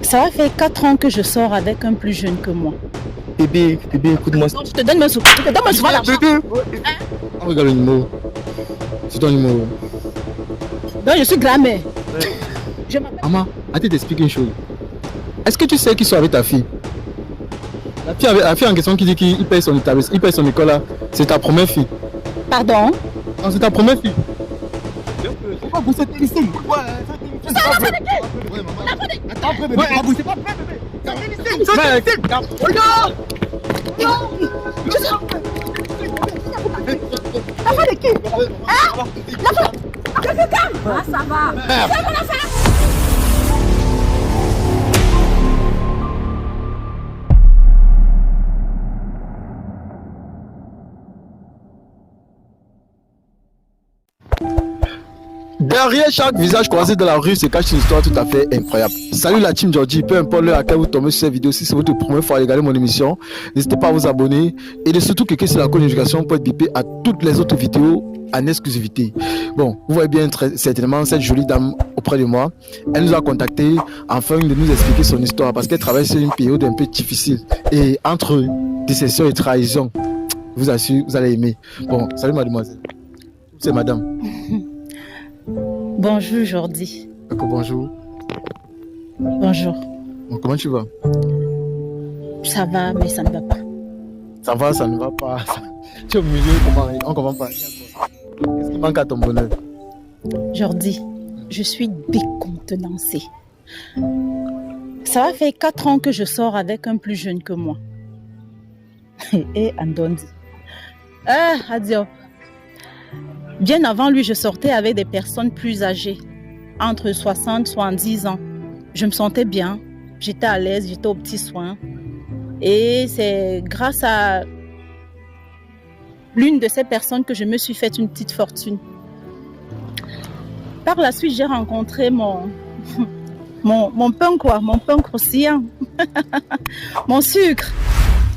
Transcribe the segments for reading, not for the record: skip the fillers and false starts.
Ça va faire 4 ans que je sors avec un plus jeune que moi. Bébé, écoute-moi. Donc, je te donne souvent l'argent. Bébé, regarde le numéro. C'est ton numéro. Donc, je suis grand-mère. Je m'appelle. Maman, attends, t'expliquer une chose. Est-ce que tu sais qui sont avec ta fille? La fille en question qui dit qu'il paye son établissement, il paye son école là, c'est ta première fille. Pardon? Non, c'est ta première fille. Pourquoi vous êtes ici? Attends, bébé, vous êtes pas prêt, bébé. L'affaire de qui? Hein? L'affaire. Ah, ça va. Derrière chaque visage croisé de la rue se cache une histoire tout à fait incroyable. Salut la team Georgie, peu importe l'heure à laquelle vous tombez sur cette vidéo, si c'est votre première fois à regarder mon émission, n'hésitez pas à vous abonner et de surtout cliquer sur la conjugations pour être bipé à toutes les autres vidéos en exclusivité. Bon, vous voyez bien très certainement cette jolie dame auprès de moi. Elle nous a contacté afin de nous expliquer son histoire parce qu'elle travaille sur une période un peu difficile et entre déception et trahison. Je vous assure, vous allez aimer. Bon, salut mademoiselle. C'est madame. Bonjour, Jordi. D'accord, bonjour. Bonjour. Bon, comment tu vas? Ça va, mais ça ne va pas. Ça va, ça ne va pas. Tu es au milieu, on comprend pas. Qu'est-ce qui manque à ton bonheur? Jordi, je suis décontenancée. Ça va faire 4 ans que je sors avec un plus jeune que moi. Et Andondi. Ah, adieu. Bien avant lui, je sortais avec des personnes plus âgées, entre 60 et 70 ans. Je me sentais bien, j'étais à l'aise, j'étais aux petits soins. Et c'est grâce à l'une de ces personnes que je me suis fait une petite fortune. Par la suite, j'ai rencontré mon pain quoi, mon pain croustillant, mon sucre.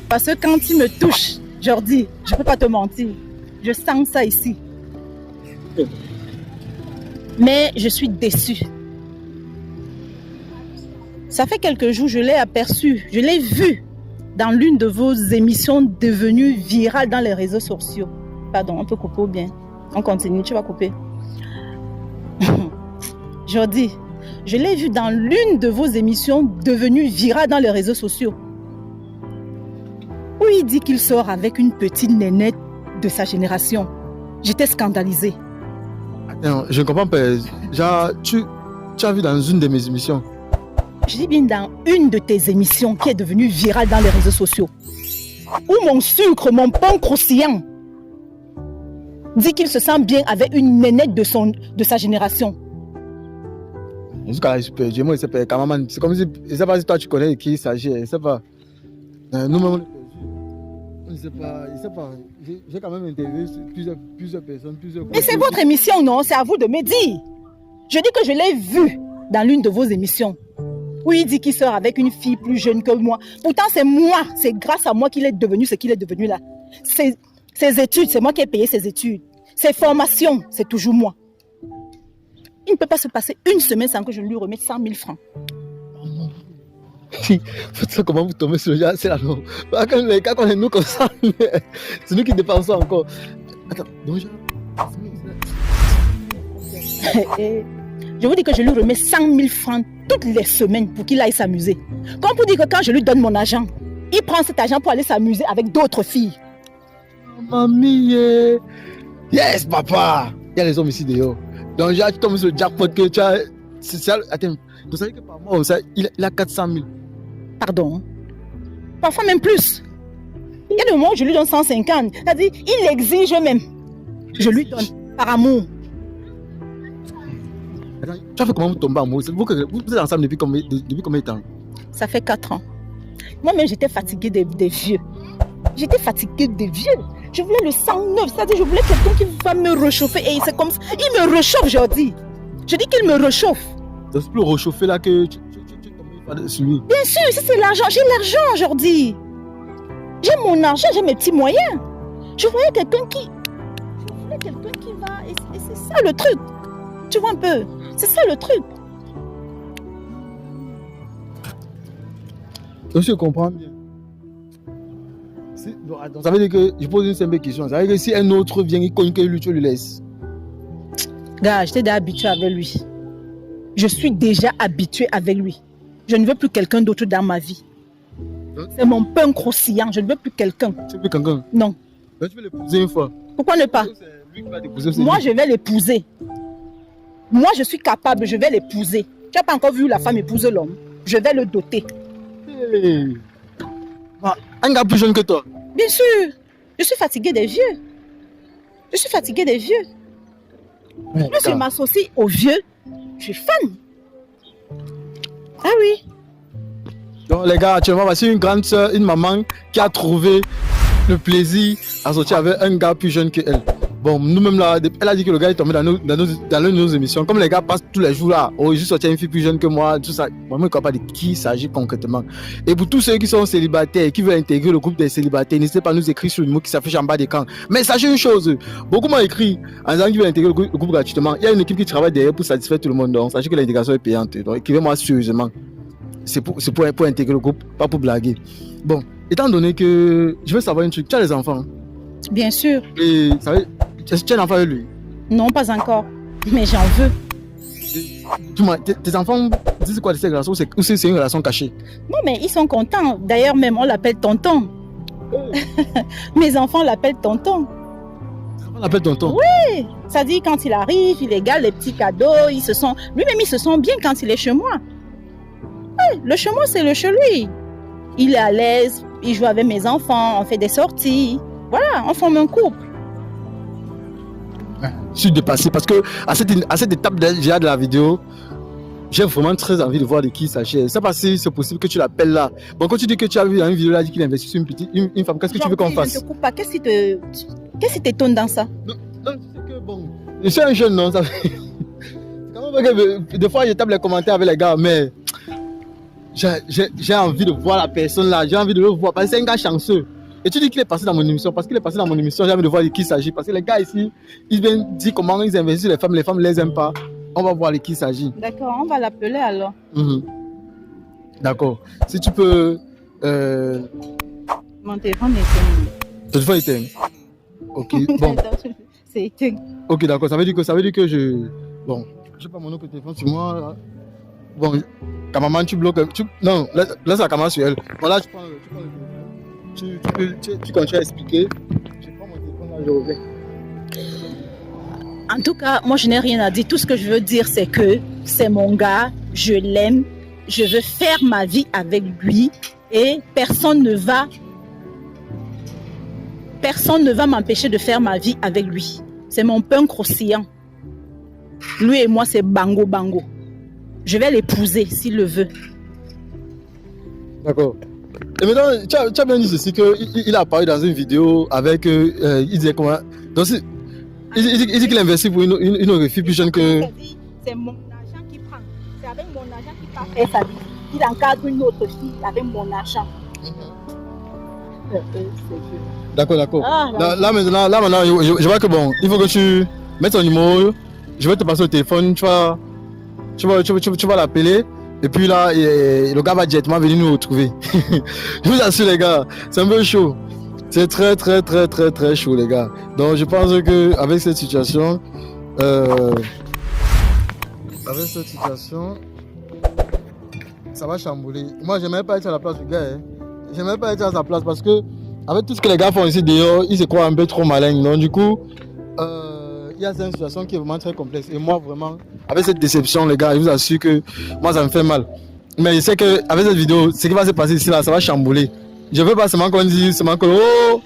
Parce que quand il me touche, Jordi, je ne peux pas te mentir, je sens ça ici. Mais je suis déçue. Ça fait quelques jours, je l'ai aperçu, je l'ai vu dans l'une de vos émissions devenues virales dans les réseaux sociaux. Pardon, on peut couper ou bien? On continue, tu vas couper. Jordi, je l'ai vu dans l'une de vos émissions devenues virales dans les réseaux sociaux. Où il dit qu'il sort avec une petite nénette de sa génération. J'étais scandalisée. Attends, je ne comprends pas. Genre, tu as vu dans une de mes émissions. Je dis bien dans une de tes émissions qui est devenue virale dans les réseaux sociaux. Où mon sucre, mon pain croustillant, dit qu'il se sent bien avec une nénette de sa génération. Jusqu'à là, moi, il s'appelle Kamaman. C'est comme si, je ne sais pas si toi tu connais de qui il s'agit. Je ne sais pas. Nous-mêmes, je ne sais pas. J'ai quand même interviewé plusieurs personnes, Mais c'est votre émission, non? C'est à vous de me dire. Je dis que je l'ai vu dans l'une de vos émissions. Où il dit qu'il sort avec une fille plus jeune que moi. Pourtant, c'est moi, c'est grâce à moi qu'il est devenu ce qu'il est devenu là. Ses études, c'est moi qui ai payé ses études. Ses formations, c'est toujours moi. Il ne peut pas se passer une semaine sans que je lui remette 100 000 francs. Comment vous tombez sur le gars? C'est là, non. Quand on est nous comme ça, c'est nous qui dépensons encore. Attends, donc je vous dis que je lui remets 100 000 francs toutes les semaines pour qu'il aille s'amuser. Comme pour dire que quand je lui donne mon argent, il prend cet argent pour aller s'amuser avec d'autres filles. Mamie, yes, papa. Il y a les hommes ici dehors. Donc, tu tombes sur le jackpot que tu as. Attends, vous savez que par mois, il a 400 000. Pardon? Parfois même plus. Il y a des moments où je lui donne 150. C'est-à-dire, il exige même. Je lui donne par amour. Attends, tu as fait comment vous tombez amoureux? Vous êtes ensemble depuis combien de temps? Ça fait 4 ans. Moi-même, j'étais fatiguée des vieux. J'étais fatiguée des vieux. Je voulais le sang neuf. C'est-à-dire, je voulais quelqu'un qui va me réchauffer. Et c'est comme ça. Il me réchauffe, je dis. Je dis qu'il me réchauffe. C'est plus réchauffé là que tu tombes sur lui. Bien sûr, ça c'est l'argent. J'ai l'argent aujourd'hui. J'ai mon argent, j'ai mes petits moyens. Je voulais quelqu'un qui va. Et c'est ça le truc. Tu vois un peu? C'est ça le truc. Donc, je comprends bien. Donc, attends, ça veut dire que, je pose une simple question, ça veut dire que si un autre vient, il cogne que lui, tu le laisses. Gars, j'étais déjà habituée avec lui. Je suis déjà habituée avec lui. Je ne veux plus quelqu'un d'autre dans ma vie. C'est mon pain croustillant, je ne veux plus quelqu'un. Tu veux plus quelqu'un? Non. Donc, tu veux l'épouser une fois. Pourquoi ne pas? C'est lui qui va t'épouser, c'est Moi, lui. je vais l'épouser. Moi, je suis capable, je vais l'épouser. Tu n'as pas encore vu la femme épouser l'homme. Je vais le doter. Hey. Ah, un gars plus jeune que toi. Bien sûr, je suis fatiguée des vieux. Je suis fatiguée des vieux. Ouais, Plus je m'associe aux vieux, je suis fan. Ah oui. Donc les gars, actuellement, voici une grande soeur, une maman qui a trouvé le plaisir à sortir avec un gars plus jeune qu'elle. Bon, nous-mêmes là, elle a dit que le gars est tombé dans l'une de nos émissions. Comme les gars passent tous les jours là, oh, j'ai sorti une fille plus jeune que moi, tout ça. Moi, je ne sais pas de qui il s'agit concrètement. Et pour tous ceux qui sont célibataires, qui veulent intégrer le groupe des célibataires, n'hésitez pas à nous écrire sur le mot qui s'affiche en bas d'écran. Mais sachez une chose, beaucoup m'ont écrit en disant qu'ils veulent intégrer le groupe gratuitement. Il y a une équipe qui travaille derrière pour satisfaire tout le monde. Donc, sachez que l'intégration est payante. Donc, écrivez-moi sérieusement. C'est pour intégrer le groupe, pas pour blaguer. Bon, étant donné que je veux savoir un truc, tu as des enfants. Bien sûr. Et ça veut, tu as un enfant avec lui. Non, pas encore. Mais j'en veux. Tes enfants disent quoi de cette relation ou c'est une relation cachée? Non, mais ils sont contents. D'ailleurs, même, on l'appelle tonton. Mes enfants l'appellent tonton. On l'appelle tonton. Oui. Ça dit quand il arrive, il égale les petits cadeaux. Lui-même, il se sent bien quand il est chez moi. Oui, le chez moi, c'est le chez lui. Il est à l'aise, il joue avec mes enfants, on fait des sorties. Voilà, on forme un couple. Je suis dépassé parce que à cette étape déjà de la vidéo, j'ai vraiment très envie de voir de qui il s'agit. Je ne sais pas si c'est possible que tu l'appelles là. Bon, quand tu dis que tu as vu dans une vidéo là, dit qu'il investit sur une femme, qu'est-ce que tu veux qu'on fasse? Je ne te coupe pas. Qu'est-ce qui t'étonne dans ça? Non, tu sais que bon, je suis un jeune, non? Ça fait... Quand même que des fois, je tape les commentaires avec les gars, mais j'ai envie de voir la personne là, j'ai envie de le voir parce que c'est un gars chanceux. Et tu dis qu'il est passé dans mon émission, parce qu'il est passé dans mon émission, j'ai envie de voir de qui il s'agit. Parce que les gars ici, ils viennent dire comment ils investissent les femmes ne les aiment pas. On va voir de qui il s'agit. D'accord, on va l'appeler alors. D'accord. Si tu peux... Mon téléphone est éteint. Ton téléphone est éteint. Ok, bon. C'est éteint. Ok, d'accord. Ça veut dire que je... Bon, je n'ai pas mon autre téléphone sur moi. Là. Bon, cameraman, tu bloques... Non, laisse la caméra sur elle. Bon, là, tu prends le téléphone. Tu continues à expliquer. Je prends mon téléphone là, je reviens. En tout cas, moi je n'ai rien à dire. Tout ce que je veux dire, c'est que c'est mon gars, je l'aime, je veux faire ma vie avec lui et personne ne va m'empêcher de faire ma vie avec lui. C'est mon pain croustillant. Lui et moi, c'est bango bango. Je vais l'épouser s'il le veut. D'accord. Et maintenant, tu as bien dit ceci qu'il a apparu dans une vidéo avec... il disait comment... Donc, il dit qu'il investit pour une fille plus jeune que... C'est mon argent qu'il prend. C'est avec mon argent qu'il part faire sa vie. Il encadre une autre fille avec mon argent. D'accord, d'accord. Ah, là maintenant, je vois que bon, il faut que tu mettes ton numéro. Je vais te passer au téléphone. Tu vas l'appeler. Et puis là, le gars va directement venir nous retrouver. Je vous assure, les gars, c'est un peu chaud. C'est très, très, très, très, très chaud, les gars. Donc, je pense qu'avec cette situation, ça va chambouler. Moi, j'aimerais pas être à la place du gars. Hein. J'aimerais pas être à sa place parce que, avec tout ce que les gars font ici dehors, ils se croient un peu trop malins. Donc, du coup, il y a une situation qui est vraiment très complexe. Et moi, vraiment, avec cette déception, les gars, je vous assure que moi, ça me fait mal. Mais je sais qu'avec cette vidéo, ce qui va se passer ici, là, ça va chambouler. Je veux pas seulement qu'on dise, seulement que, oh,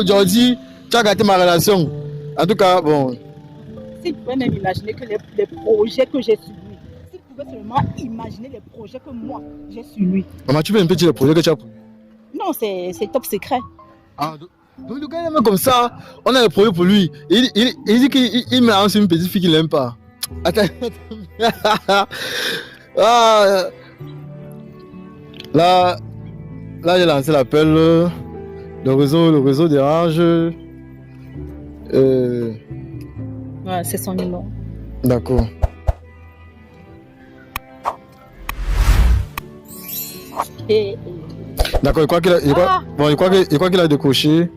Jordi, tu as gâté ma relation. En tout cas, bon. S'il pouvait même imaginer que les projets que j'ai sur lui, s'il pouvait seulement imaginer les projets que moi, j'ai sur lui. Maman, tu veux un petit le projet que tu as pour lui? Non, c'est top secret. Ah, donc le gars, il est même comme ça, on a le projet pour lui. Il dit qu'il me lance une petite fille qu'il n'aime pas. Attends. Ah, là, j'ai lancé l'appel. Le réseau dérange. Ouais, c'est son numéro. D'accord. Et D'accord, je crois qu'il a, bon, je crois qu'il a décroché.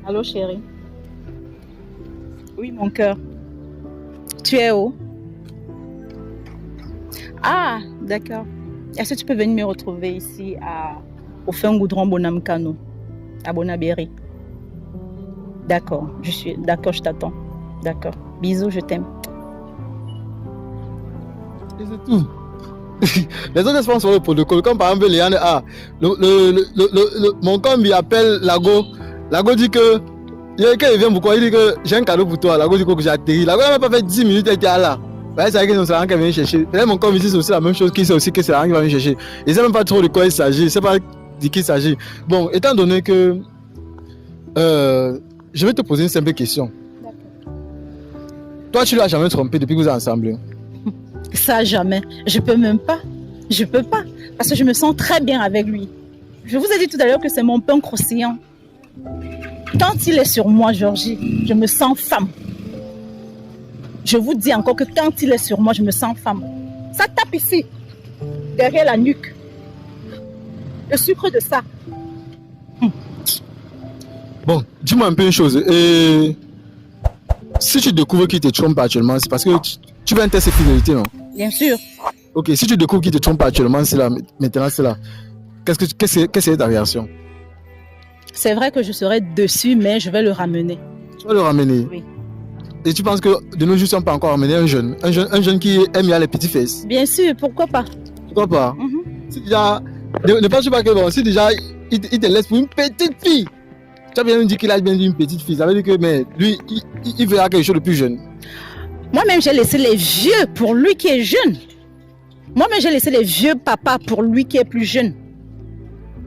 Allô, chérie. Oui, mon cœur. Tu es où? Ah, d'accord. Est-ce que tu peux venir me retrouver ici au fin goudron Bonamkano, à Bonabéry? D'accord, d'accord, je t'attends. D'accord. Bisous, je t'aime. Et c'est tout. Les autres responsables sur le protocole, comme par exemple Léane A. Mon combi appelle Lago. Lago dit que. Quand il vient pourquoi il dit que j'ai un cadeau pour toi. Lago dit que j'ai atterri. Lago n'a même pas fait 10 minutes, il était là. C'est vrai que c'est un qui vient chercher. Peut-être mon combi dit c'est aussi la même chose, qui sait aussi que c'est un qui va venir chercher. Il ne sait même pas trop de quoi il s'agit. Il ne sait pas de qui il s'agit. Bon, étant donné que. Je vais te poser une simple question. Toi, tu l'as jamais trompé depuis que vous êtes ensemble? Ça, jamais. Je peux même pas. Je peux pas. Parce que je me sens très bien avec lui. Je vous ai dit tout à l'heure que c'est mon pain croustillant. Quand il est sur moi, Georgie, je me sens femme. Je vous dis encore que quand il est sur moi, je me sens femme. Ça tape ici, derrière la nuque. Le sucre de ça. Bon, dis-moi un peu une chose. Et si tu découvres qu'il te trompe actuellement, c'est parce que tu veux un test de fidélité, non? Bien sûr. Ok, si tu découvres qu'il te trompe actuellement, c'est là, maintenant c'est là. Qu'est-ce que c'est ta réaction? C'est vrai que je serai dessus, mais je vais le ramener. Tu vas le ramener? Oui. Et tu penses que de nos jours, on peut encore ramener un jeune qui aime bien les petits fesses? Bien sûr, pourquoi pas? Pourquoi pas? Si déjà, ne pense pas que bon, si déjà il te laisse pour une petite fille, tu as bien dit qu'il a bien dit une petite fille, ça veut dire que mais lui, il verra quelque chose de plus jeune. Moi-même, j'ai laissé les vieux pour lui qui est jeune. Moi-même, j'ai laissé les vieux papas pour lui qui est plus jeune.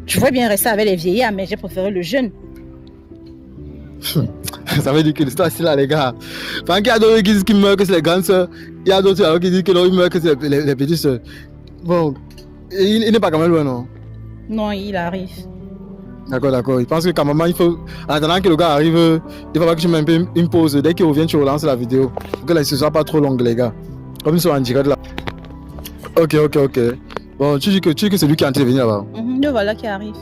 Je voudrais bien rester avec les vieillards, mais j'ai préféré le jeune. Ça veut dire que l'histoire c'est là, les gars. Enfin, il y a d'autres qui disent qu'il meurt que c'est les grandes soeurs. Il y a d'autres qui disent qu'il meurt que c'est les petites soeurs. Bon, il n'est pas quand même loin, non? Non, il arrive. D'accord, d'accord. Il pense que quand même, il faut. En attendant que le gars arrive, il va falloir que je mette un peu une pause. Dès qu'il revient, tu relances la vidéo. Pour que la ne soit pas trop longue, les gars. Comme ils sont en direct là. Ok. Bon, tu dis que c'est lui qui est en train de venir là-bas. Le voilà qui arrive.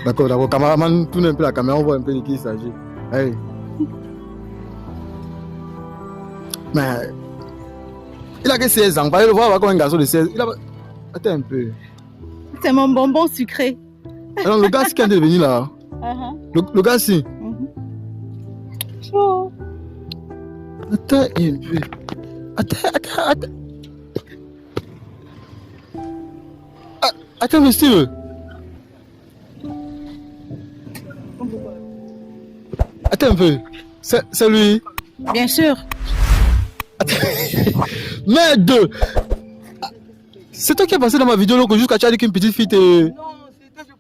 D'accord. Cameraman, tourne un peu la caméra, on voit un peu de qui il s'agit. Hey. Mais. Il a que 16 ans. Vous le voir comme un garçon de 16. Attends un peu. C'est mon bonbon sucré. Alors, le gars, c'est qui est en train de venir là. Le gars, si. Oh. Attends un peu. Attends. Attends, monsieur. Attends un peu. C'est lui. Bien sûr. Merde. C'est toi qui as passé dans ma vidéo là, jusqu'à tu as dit qu'une petite fille te... Non, c'était je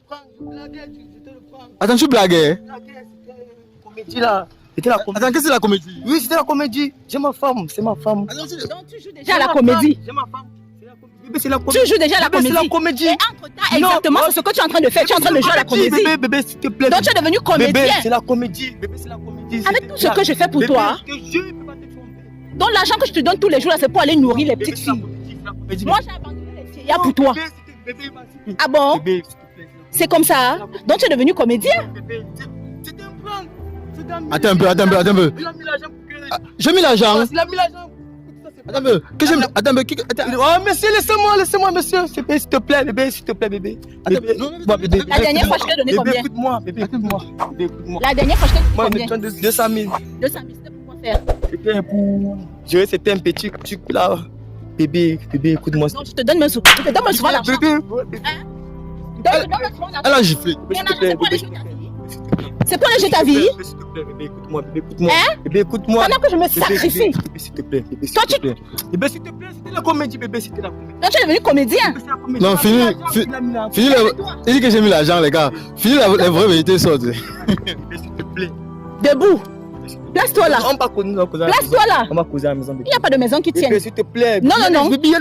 blaguais, c'était le prank. Attends, tu blaguais? C'était une comédie là. C'était la comédie. Attends, qu'est-ce que c'est la comédie? Oui, c'était la comédie. J'ai ma femme, c'est ma femme. Donc tu joues déjà à la comédie. J'ai ma femme. Bébé, c'est la comédie. Tu joues déjà à la comédie. C'est la comédie. Et entre-temps, exactement, c'est ce que tu es en train de faire. Tu es en train de jouer à la comédie. Bébé, s'il te plaît. Donc tu es devenu comédien. Bébé, c'est la comédie. Bébé, c'est la comédie. Avec tout ce que je fais pour toi. Je ne peux pas te tromper. Donc l'argent que je te donne tous les jours là, c'est pour aller nourrir les petites filles. Moi j'ai abandonné les vieillards pour toi. Ah bon? C'est comme ça? Donc tu es devenu comédien? C'était un prank. Attends un peu. Il a mis l'argent pour que... J'ai mis l'argent. Il a mis l'argent. Attends un peu. Oh, monsieur, laissez-moi, monsieur. S'il te plaît, bébé, s'il te plaît, bébé. Bébé. La dernière fois, je t'ai donné combien? Bébé, écoute-moi. La dernière fois, je t'ai donné Moi, combien? 200 000. 200 000, c'était pour quoi faire? C'était pour... C'était un petit truc là. Bébé, écoute-moi. Non, je te donne même souvent. Je te donne même souvent l'argent. Bébé. Donne-moi souvent l'argent. Elle a giflé. C'est pour aller jouer ta vie? S'il te plaît, bébé, écoute-moi. Bébé, écoute-moi. Pendant que je me sacrifie. Bébé, s'il te plaît. Toi, tu... Bébé, s'il te plaît, c'était la comédie, bébé, c'était la comédie. Donc tu es devenu comédien? Non, fini. Il dit que j'ai mis l'argent, les gars. Fini les vraies vérités sortent. Bébé, s'il te plaît. Debout. Place-toi là. On va causer Place-toi là. On va causer à la maison, bébé. Il n'y a pas de maison qui tienne. Bébé, s'il te plaît. Non. Il n'y a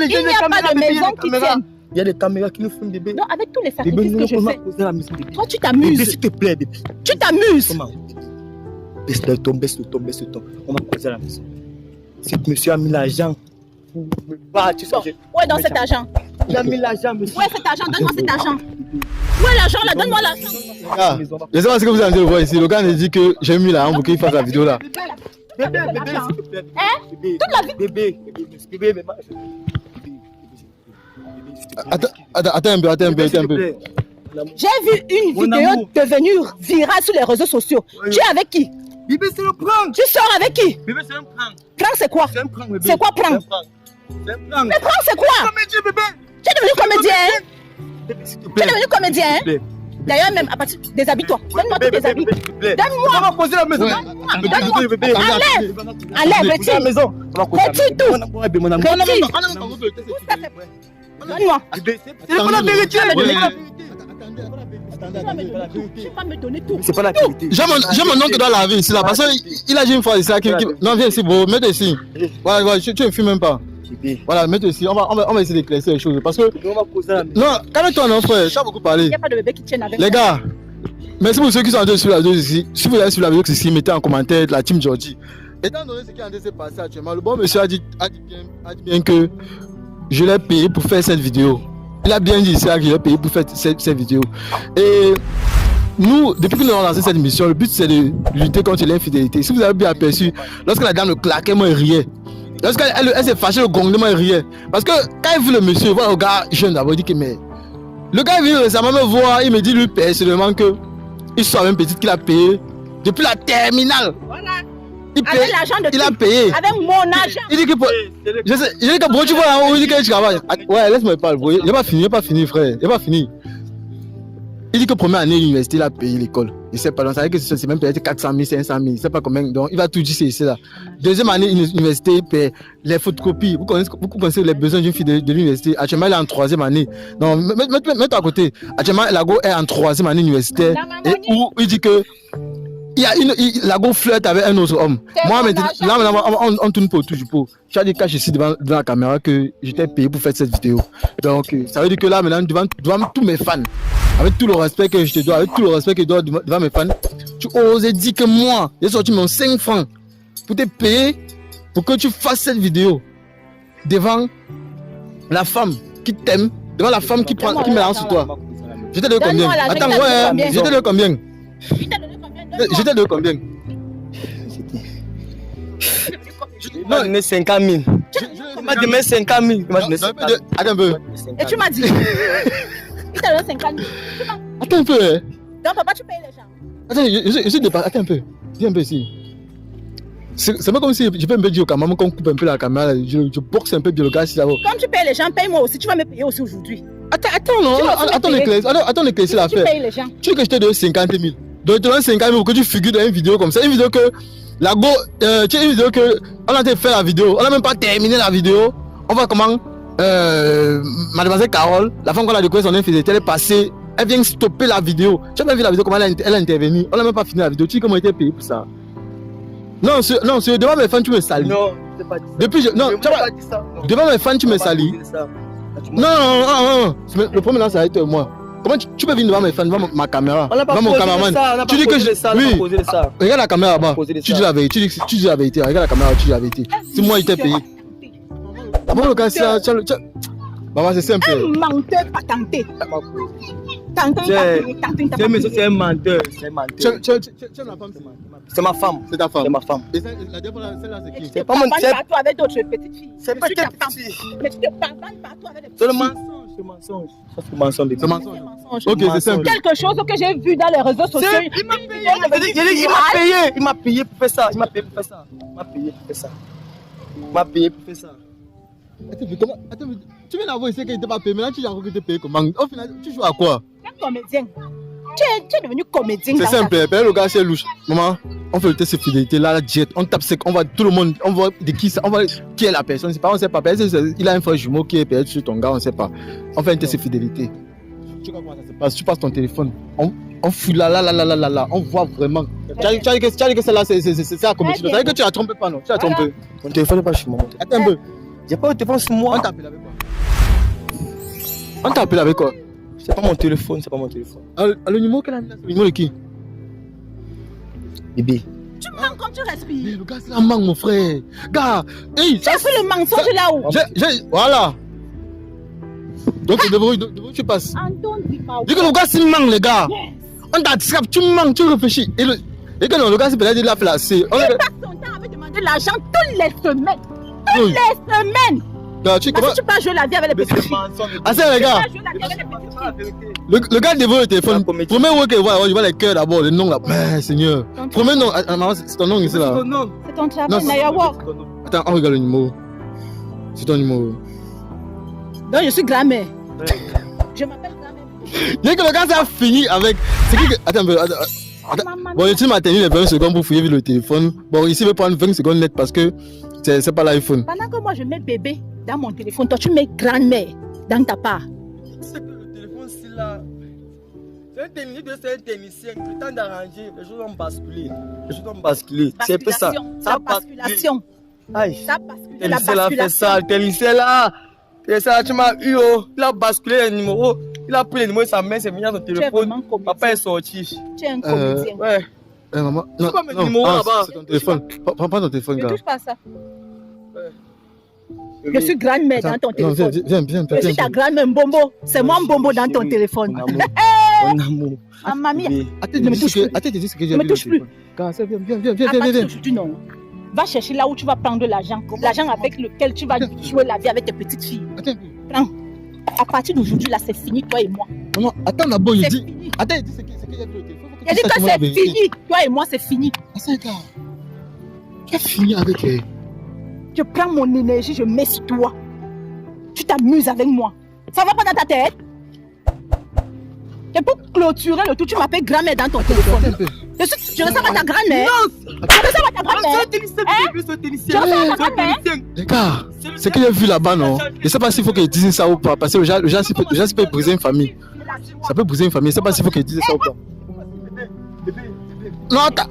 pas de maison qui tienne. Il y a des caméras qui nous filment, bébé. Non, avec tous les sacrifices que je fais. Causer à la maison, bébé. Toi, tu Bébé, t'amuses. s'il te plaît, bébé. Tu t'amuses. Baisse le ton. On va causer à la maison. Cet monsieur a mis l'argent Bah, tu sais. Où est donc cet argent? Il a mis l'argent, monsieur. Où est cet argent? Donne-moi cet argent. Où est l'argent là? Donne-moi l'argent. Ah, je sais pas ce que vous avez de voir ici. Le gars nous dit que j'ai mis là pour qu'il fasse la vidéo là. Bébé, s'il te plaît. Hein? Toute la vie. Bébé. Attends un peu. J'ai vu une Mon vidéo amour. devenir virale sur les réseaux sociaux. Oui. Tu es avec qui? Bébé, c'est le prank. Tu sors avec qui? Bébé, c'est un prank. Prank c'est quoi? C'est un prank, bébé. C'est quoi prank? C'est un prank. Mais prank c'est quoi? Comédien, bébé. Tu es devenu comédien, hein? Bébé, s'il te Tu es plaît. devenu comédien, hein? S'il te plaît. D'ailleurs même, à partir, déshabille-toi. Donne-moi tous tes habits. S'il te plaît. Donne-moi. On va poser la maison. Donne-moi. Bébé, Enlève. Enlève, Poser la retire. maison. On va poser la Retire maison. tout. Mon amour, bébé, mon amour. Retire. Donne-moi. Donne-moi. Bébé, c'est pas la vérité. Tu vas me donner tout. C'est pas la vérité. J'ai mon oncle dans la vie ici là parce qu'il a dit une fois ici là non viens ici bro, mets-toi ici. Voilà, tu ne fumes même pas. Bébé. Voilà, mets-toi ici. On va essayer d'éclaircir les choses parce que On va poser la maison. non, calme-toi non frère, tu as beaucoup parlé. Il n'y a pas de bébé qui tienne avec Les toi. gars, merci pour ceux qui sont en train de suivre la vidéo ici. Si vous allez suivre la vidéo ici, mettez en commentaire la team Georgie. Étant donné ce qui est en train de se passer actuellement, le bon monsieur a dit bien que je l'ai payé pour faire cette vidéo. Il a bien dit ici que je l'ai payé pour faire cette vidéo. Et nous, depuis que nous avons lancé cette émission, le but c'est de lutter contre l'infidélité. Si vous avez bien aperçu, lorsque la dame le claquait, moi elle riait. Lorsqu'elle s'est fâchée, le gonglement elle riait. Parce que quand il vu le monsieur, voilà le gars jeune d'abord, il dit que mais. Le gars vient récemment me voir, il me dit lui personnellement que il soit même petite qu'il a payé depuis la terminale. Voilà. Il paye, Avec l'argent de il a qui? payé. Avec mon argent. Il dit que pour- je sais, il dit que bro, tu vois là où il dit que tu travailles. Ouais, laisse-moi parler, bro. Il n'est pas fini, frère. Il n'est pas fini. Il dit que première année, l'université, il a payé l'école. Il sait pas, donc ça veut dire que c'est même peut-être 400 000, 500 000, il ne sait pas combien. Donc, il va tout dire, c'est ici là. Deuxième année, l'université, il paye les photocopies. Vous connaissez les besoins d'une fille de l'université. Actuellement, elle est en troisième année. Donc, mets-toi à côté. Actuellement, Lago est en troisième année universitaire. Et où il dit que Lago flirte avec un autre homme. C'est Moi, mon maintenant, argent. on tourne pour tout du pot. Tu as dit cache ici devant la caméra que j'étais payé pour faire cette vidéo. Donc, ça veut dire que là, maintenant, devant tous mes fans, avec tout le respect que je te dois, avec tout le respect que je dois devant mes fans, tu oses dire que moi, j'ai sorti mon 5 francs pour te payer pour que tu fasses cette vidéo devant la femme qui t'aime, devant la femme qui met l'argent sur toi. Je t'ai donné combien? Donne-moi l'argent, Attends, il t'a donné ouais, combien? je t'ai donné combien? Il t'a donné combien? Je t'ai donné combien? Il m'a donné 50 000. Il m'a donné 50 000. Il m'a donné 50 000. Attends un peu. Et tu m'as dit. Il t'a donné 50 000. Attends un peu. Hein. Donc, papa, tu payes les gens. Attends, je suis dépassé. Attends un peu. Viens un peu ici. C'est pas comme si je peux me dire au caméra, qu'on coupe un peu la caméra, je boxe un peu bien le gars si là-haut. Comme tu payes les gens, paye-moi aussi. Tu vas me payer aussi aujourd'hui. Attends, non, Tu vas aussi attends me payer. l'éclaircir Tu l'affaire. payes les gens. Tu veux que je te donne 50 000. Donc, je te donne 50 000 pour que tu figures dans une vidéo comme ça. Une vidéo que, tu as une vidéo que, on a fait la vidéo, on n'a même pas terminé la vidéo. On voit comment, mademoiselle Carole, la femme qu'on a découvert son infidélité, elle est passée, elle vient stopper la vidéo. Tu as bien vu la vidéo, comment elle a intervenu. On n'a même pas fini la vidéo. Tu dis comment elle était payée pour ça. Non, devant mes fans, tu me salis. Non, je t'ai pas dit ça. Depuis, non, Je tu vois, t'ai pas dit ça. Non. devant mes fans, tu me On va pas salis. poser ça. Non. Le premier là, ça va être moi. Comment tu peux venir devant mes fans, devant ma caméra, On n'a pas devant mon posé cameraman. ça, on n'a Tu pas dis que posé ça, on n'a oui. pas posé ça. Regarde la caméra là-bas. Poser Tu ça. dis la vérité. Tu dis la vérité. Regarde la caméra, tu dis la vérité. Si moi, il t'ai payé. Après le cas, maman, c'est simple. Un menteur patenté. Tenté, C'est mais ça, c'est un menteur. C'est un menteur. Tu aimes la femme, C'est ma femme. c'est ta femme. C'est ma femme. Et la dernière fois, celle-là, c'est qui? C'est pas pas mon- mon c'est- partout avec d'autres petites filles. C'est Je pas suis quelle ta femme. petite fille. Mais tu te parles partout avec des petites C'est le filles. mensonge. C'est le mensonge. Ça, c'est le mensonge. bébé. C'est mensonge. C'est mensonge. Ok, c'est simple. Quelque chose que j'ai vu dans les réseaux sociaux. C'est- Il m'a payé. Il m'a payé pour faire ça. Il m'a payé pour faire ça. Il m'a payé pour faire ça. Il m'a payé pour faire ça. Attends, mais comment? Attends, mais tu viens d'avoir essayé qu'il n'était pas payé. Maintenant, tu dis encore qu'il était payé comment? Au final, tu joues à quoi? Tu es comédien. Tu es devenu comédien. C'est dans ta simple. Le gars, c'est louche. Maman, on fait le test de fidélité. Là, la diète, on tape sec. On voit tout le monde. On voit de qui ça. On voit qui est la personne. C'est pas, on sait pas. Il a un frère jumeau qui est payé sur ton gars. On sait pas. On fait un test de fidélité. Tu vois comment ça se passe? Tu passes ton téléphone. On fouille là. On voit vraiment. Tu as dit que celle-là, c'est la comédie. Ça veut dire que tu as trompé pas, non? Tu as trompé. Mon téléphone n'est pas chez moi. Attends un peu. J'ai pas le téléphone sur On moi. t'a appelé avec quoi? On t'a appelé avec quoi? C'est pas mon téléphone. C'est pas mon téléphone. Le numéro qu'elle a mis là, c'est le numéro de qui? Bébé, Tu manques comme tu Mais respires. le gars, c'est la manque, mon frère. Gars, hey, Tu as fait le mensonge là-haut. voilà. Donc, devant tu passes. Anton dit pas. Dis que le gars, c'est manque, les gars. Yes. On t'attrape, tu manques, tu réfléchis. Et que non, le gars, c'est peut-être de la placer. Il passe son temps à me demander l'argent toutes les semaines. Toutes les semaines. Gars, tu Parce comment. que tu peux jouer la vie avec les petites filles. Ah, c'est les gars. Tu peux jouer la vie avec les petites filles. Le gars devant le téléphone. Premier mot qu'il voit, il voit les cœurs d'abord, le nom là. Mais Seigneur. Premier nom, maman, c'est ton nom ici là. C'est ton Non, travail, c'est- Naya Walk. Attends, on regarde le numéro. C'est ton numéro. Donc je suis grand-mère. Je m'appelle grand-mère. Dès que le gars ça a fini avec. C'est qui que. Attends un peu. Attends. Maman. Bon, tu m'as tenu les 20 secondes pour fouiller le téléphone. Bon, ici, je vais prendre 20 secondes net parce que c'est pas l'iPhone. Pendant que moi je mets bébé dans mon téléphone, toi tu mets grand-mère dans ta part. C'est que le téléphone, c'est là. C'est un technicien. Le temps d'arranger, les choses ont basculé. Les choses ont basculé. C'est un peu ça. Ça a basculé. basculation. Aïe. Ça bascule. Le La technicien là fait basculation. ça. Le technicien là. Et ça, tu m'as eu. Oh. Il a basculé les numéros. Il a pris les numéros de sa main, c'est mis dans son Tu es téléphone. vraiment comédien. Papa est sorti. Tu es un comédien. Ouais. Maman. C'est pas mes numéros là-bas. C'est ton téléphone. Prends ton téléphone, Ne gars. touche pas à ça. Je suis grand-mère dans ton Non, viens, téléphone. viens. Je suis ta grand-mère Mbombo. C'est moi Mbombo dans ton téléphone. Mon amour. Ah, mamie. Bébé. Attends, Ne me touche plus. dis ce que j'ai Ne me vu touche au plus. téléphone. Gars, viens. À partir d'aujourd'hui, non. Va chercher là où tu vas prendre l'argent. L'argent avec lequel tu vas jouer la vie avec tes petites filles. Attends. Prends. À partir d'aujourd'hui, là, c'est fini, toi et moi. Maman, attends d'abord, il C'est dit. fini. Attends, il dit ce qu'il y a vu au téléphone. Il a dit que c'est fini. Toi et moi, c'est fini. Attends, gars. Tu as fini avec elle. Je prends mon énergie, je mets sur toi. Tu t'amuses avec moi. Ça va pas dans ta tête? Et pour clôturer le tout, tu m'appelles grand-mère dans ton téléphone. Attends un peu. Je ressemble à ta grand-mère. Je ressemble à ta grand-mère. C'est un technicien, bébé, c'est un technicien. Tu ressembles à ta C'est un grand-mère. technicien. Les gars, ce qu'il a vu là-bas, non? Je sais pas s'il faut qu'il dise ça ou pas. Parce que le gars, ça peut briser une famille. Ça peut briser une famille. Je sais pas s'il faut qu'il dise ça ou pas. Non, attends.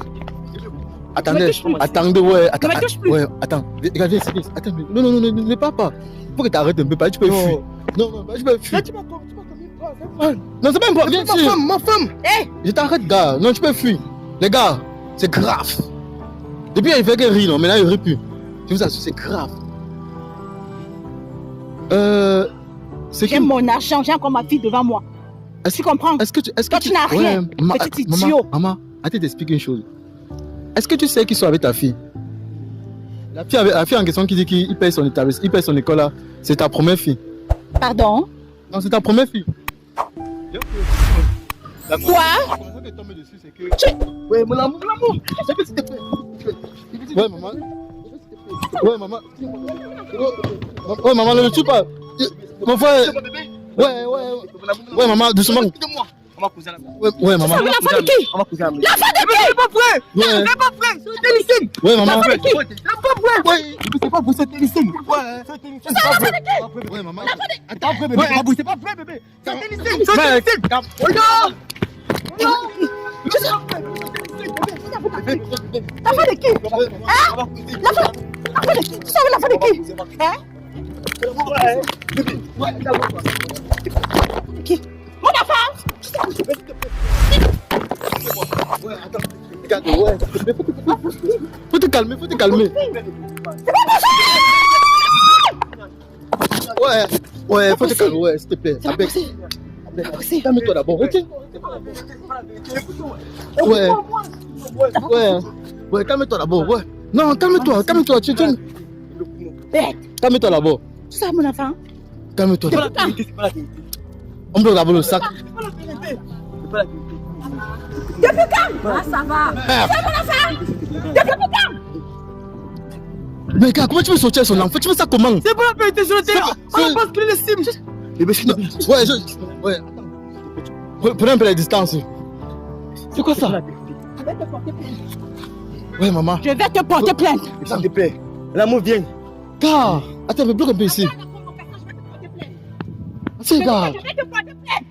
Attendez, attendez, ouais, attends, Ne me touche plus. ouais, attends, regarde, viens ici, attends, non, ne pars pas. Faut que tu arrêtes un peu, tu peux fuir. Non, tu peux fuir. Non, c'est pas important, viens ici. Ma femme. Je t'arrête, gars. Non, tu peux fuir. Les gars, c'est grave. Depuis, il fait qu'il rit, non, maintenant il rit plus. Je vous assure, c'est grave. C'est J'ai qui? mon argent, j'ai encore ma fille devant moi. Tu comprends? Est-ce que Toi, tu n'as rien, petit idiot. Maman, attends, t'expliquer une chose. Est-ce que tu sais qu'ils sont avec ta fille? La fille en question qui dit qu'il paye son établissement, il paye son école là, c'est ta première fille. Pardon? Non, c'est ta première fille. Quoi? Ouais, mon amour. Ouais, maman. Ouais, maman. Ouais, maman, ne le tue pas. Mon frère. Ouais, maman, doucement. On va couser la Ouais, maman. Tu savais l'enfant de qui? On va couser la L'enfant de qui? C'est pas vrai. Ouais, C'est pas vrai. C'est un technicien. ouais, maman. C'est pas vrai. Ouais. C'est pas vrai, c'est un technicien. Ouais, c'est un technicien. C'est pas vrai. Ouais, maman. Attends, bébé. C'est pas vrai, bébé. C'est un technicien. C'est un technicien. Regarde. L'enfant de qui? L'enfant de qui? Tu savais l'enfant de qui? Hein? Qui? Mon enfant? Regarde, ouais. Faut te calmer. Ouais, faut te calmer, ouais, s'il te plaît. C'est pas possible. Calme-toi d'abord, ok? Ouais, calme-toi d'abord, ouais. Non, calme-toi, Bête. calme-toi d'abord. Tu sais, mon enfant? Calme-toi. C'est pas la vérité, c'est pas la vérité. On peut regarder le sac. C'est pas la vérité. C'est pas la vérité. Ah, ça va. Mais gars, comment tu veux sortir son enfant? Tu veux ça comment? C'est pas la vérité sur le terrain. On va basculer le sim. Bébé, s'il te plaît. Ouais, prenez un peu la distance. C'est quoi ça? Ouais, maman. Je vais te porter plainte. S'il te plaît. L'amour vient. Gars, attends, mais bloque un peu ici. C'est gars. Je vais te porter plainte.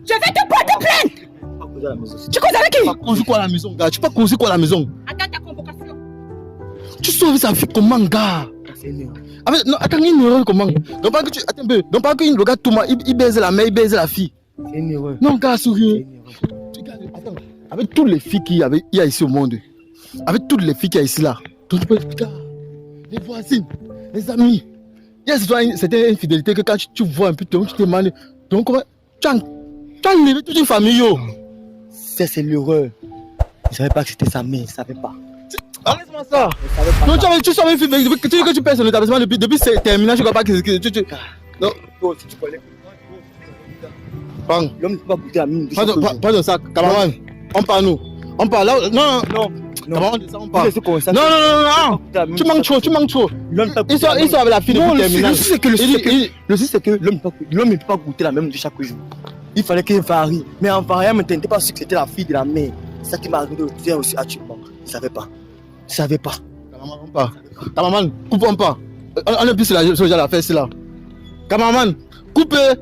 Je vais te porter plainte. On va causer à la maison. Tu causes avec qui? Tu vas causer quoi à la maison, gars? Tu vas causer quoi à la maison? Attends ta convocation. Tu sauves sa vie comment, gars? C'est une erreur. Ah, mais non, attends, une erreur comment? Donc, pas que tu. Attends un peu. Donc, pas que le gars, tout le monde, il baise la mère, il baise la fille. C'est une erreur. Non, gars, C'est sérieux. une erreur. Attends, avec toutes les filles qu'il y a ici au monde, avec toutes les filles qu'il y a ici là. Donc tu peux expliquer les voisines, les amis. Il y a certaines infidélités que quand tu vois un peu, tu te demandes. Donc tu as enlevé toute une famille. Yo. C'est l'erreur. Je ne savais pas que c'était sa mère, je ne savais pas. Arrête-moi ça. Non, tu sors une fille, tu dis que tu payes son établissement depuis c'est terminé, je ne crois pas que non. Si tu connais. Bang. L'homme ne peut pas goûter la mine. Pas de ça, cameraman. On parle nous. On parle là. Non. Cameraman, de ça on parle. Non. Tu manques trop. Ils sont avec la fille depuis terminale. Le souci c'est que l'homme ne peut pas goûter la même de chaque jour. Il fallait qu'il varie. Mais en variant, je n'étais pas sûr que c'était la fille de la mère. C'est ça qui m'a arrivé aussi actuellement. Je ne savais pas. Cameraman, coupons pas. On est plus sur la chose à la faire, c'est là. Cameraman, coupez.